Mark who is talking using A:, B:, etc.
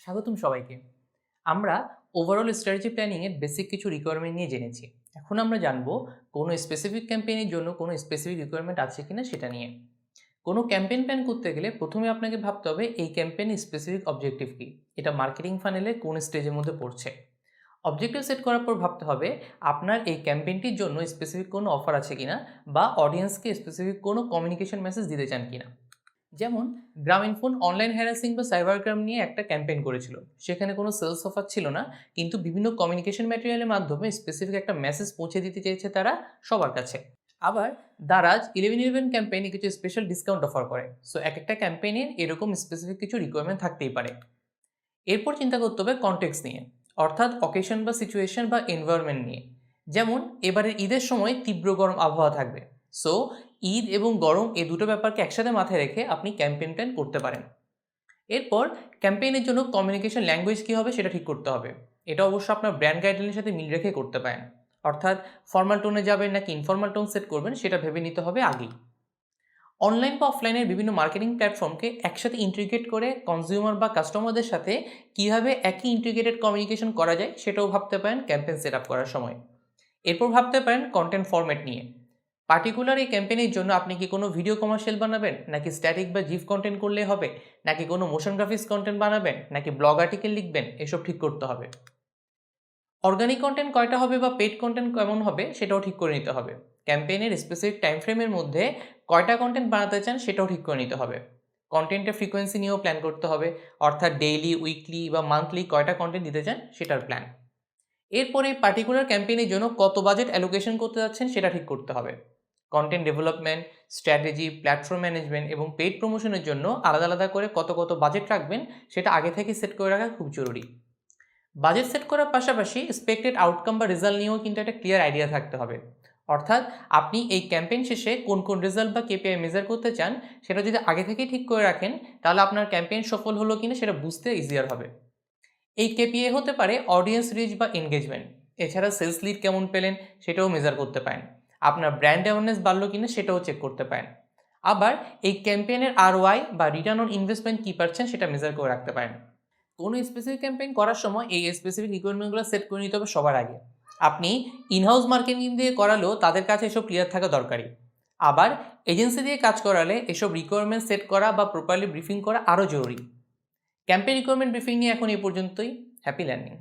A: স্বাগতম সবাইকে। আমরা ওভারঅল স্ট্র্যাটেজি প্ল্যানিং এর বেসিক কিছু রিকোয়ারমেন্ট নিয়ে জেনেছি। এখন আমরা জানবো কোনো স্পেসিফিক ক্যাম্পেইনের জন্য কোনো স্পেসিফিক রিকোয়ারমেন্ট আছে কিনা সেটা নিয়ে। কোনো ক্যাম্পেইন প্ল্যান করতে গেলে প্রথমে আপনাকে ভাবতে হবে এই ক্যাম্পেইনের স্পেসিফিক অবজেক্টিভ কী, এটা মার্কেটিং ফানেলে কোন স্টেজের মধ্যে পড়ছে। অবজেক্টিভ সেট করার পর ভাবতে হবে আপনার এই ক্যাম্পেইনটির জন্য স্পেসিফিক কোনো অফার আছে কিনা বা অডিয়েন্সকে স্পেসিফিক কোনো কমিউনিকেশন মেসেজ দিতে চান কিনা। যেমন গ্রামীণফোন অনলাইন হ্যারাসিং বা সাইবার ক্রাইম নিয়ে একটা ক্যাম্পেইন করেছিল। সেখানে কোনো সেলস অফার ছিল না, কিন্তু বিভিন্ন কমিউনিকেশন ম্যাটেরিয়ালের মাধ্যমে স্পেসিফিক একটা মেসেজ পৌঁছে দিতে চেয়েছে তারা সবার কাছে। আবার দারাজ 1111 ক্যাম্পেইনে কিছু স্পেশাল ডিসকাউন্ট অফার করে। সো এক একটা ক্যাম্পেইনের এরকম স্পেসিফিক কিছু রিকোয়ারমেন্ট থাকতেই পারে। এরপর চিন্তা করতে হবে কনটেক্সট নিয়ে, অর্থাৎ অকেশন বা সিচুয়েশন বা এনভায়রনমেন্ট নিয়ে। যেমন এবারের ঈদের সময় তীব্র গরম আবহাওয়া থাকবে। সো ঈদ এবং গরম এই দুটো ব্যাপারকে একসাথে মাথায় রেখে আপনি ক্যাম্পেইন প্ল্যান করতে পারেন। এরপর ক্যাম্পেইনের জন্য কমিউনিকেশন ল্যাঙ্গুয়েজ কী হবে সেটা ঠিক করতে হবে। এটা অবশ্য আপনার ব্র্যান্ড গাইডলাইনের সাথে মিল রেখে করতে পারেন। অর্থাৎ ফর্মাল টোনে যাবেন নাকি ইনফর্মাল টোন সেট করবেন সেটা ভেবে নিতে হবে আগেই। অনলাইন বা অফলাইনের বিভিন্ন মার্কেটিং প্ল্যাটফর্মকে একসাথে ইন্টিগ্রেট করে কনজিউমার বা কাস্টমারদের সাথে কীভাবে একই ইন্টিগ্রেটেড কমিউনিকেশন করা যায় সেটাও ভাবতে পারেন ক্যাম্পেইন সেট আপ করার সময়। এরপর ভাবতে পারেন কন্টেন্ট ফরম্যাট নিয়ে। পার্টিকুলার এই ক্যাম্পেইনের জন্য আপনি কি কোনো ভিডিও কমার্শিয়াল বানাবেন, নাকি স্ট্যাটিক বা জিফ কন্টেন্ট করলে হবে, নাকি কোনো মোশন গ্রাফিক্স কন্টেন্ট বানাবেন, নাকি ব্লগ আর্টিকেল লিখবেন, এসব ঠিক করতে হবে। অর্গানিক কন্টেন্ট কয়টা হবে বা পেইড কন্টেন্ট কেমন হবে সেটাও ঠিক করে নিতে হবে। ক্যাম্পেইনের স্পেসিফিক টাইম ফ্রেমের মধ্যে কয়টা কন্টেন্ট বানাতে চান সেটাও ঠিক করে নিতে হবে। কন্টেন্টের ফ্রিকোয়েন্সি নিয়েও প্ল্যান করতে হবে, অর্থাৎ ডেইলি, উইকলি বা মান্থলি কয়টা কন্টেন্ট দিতে চান সেটার প্ল্যান। এরপরে পার্টিকুলার ক্যাম্পেইনের জন্য কত বাজেট অ্যালোকেশন করতে যাচ্ছেন সেটা ঠিক করতে হবে। Content development, strategy, platform management এবং পেইড প্রমোশনের জন্য আলাদা আলাদা করে কত কত বাজেট রাখবেন সেটা আগে থেকে সেট করে রাখা খুব জরুরি। বাজেট সেট করার পাশাপাশি এক্সপেক্টেড আউটকাম বা রেজাল্ট নিয়েও কিন্তু একটা ক্লিয়ার আইডিয়া থাকতে হবে। অর্থাৎ আপনি এই ক্যাম্পেইন শেষে কোন কোন রেজাল্ট বা কেপিআই মেজার করতে চান সেটা যদি আগে থেকেই ঠিক করে রাখেন, তাহলে আপনার ক্যাম্পেইন সফল হলো কিনা সেটা বুঝতে ইজিয়ার হবে। এই কেপিআই হতে পারে অডিয়েন্স রিচ বা এনগেজমেন্ট। এছাড়া সেলস লিড কেমন পেলেন সেটাও মেজার করতে পারেন। আপনার ব্র্যান্ড অ্যাওয়ারনেস বাড়লো কিনা সেটাও চেক করতে পারেন। আবার এই ক্যাম্পেইনের আরওআই বা রিটার্ন অন ইনভেস্টমেন্ট কী পাচ্ছেন সেটা মেজার করে রাখতে পারেন। কোনো স্পেসিফিক ক্যাম্পেইন করার সময় এই স্পেসিফিক রিকোয়ারমেন্টগুলো সেট করে নিতে হবে সবার আগে। আপনি ইনহাউস মার্কেটিং দিয়ে করালেও তাদের কাছে এসব ক্লিয়ার থাকা দরকারি। আবার এজেন্সি দিয়ে কাজ করালে এসব রিকোয়ারমেন্ট সেট করা বা প্রপারলি ব্রিফিং করা আরও জরুরি। ক্যাম্পেইন রিকোয়ারমেন্ট ব্রিফিং নিয়ে এখন এই পর্যন্তই। Happy learning.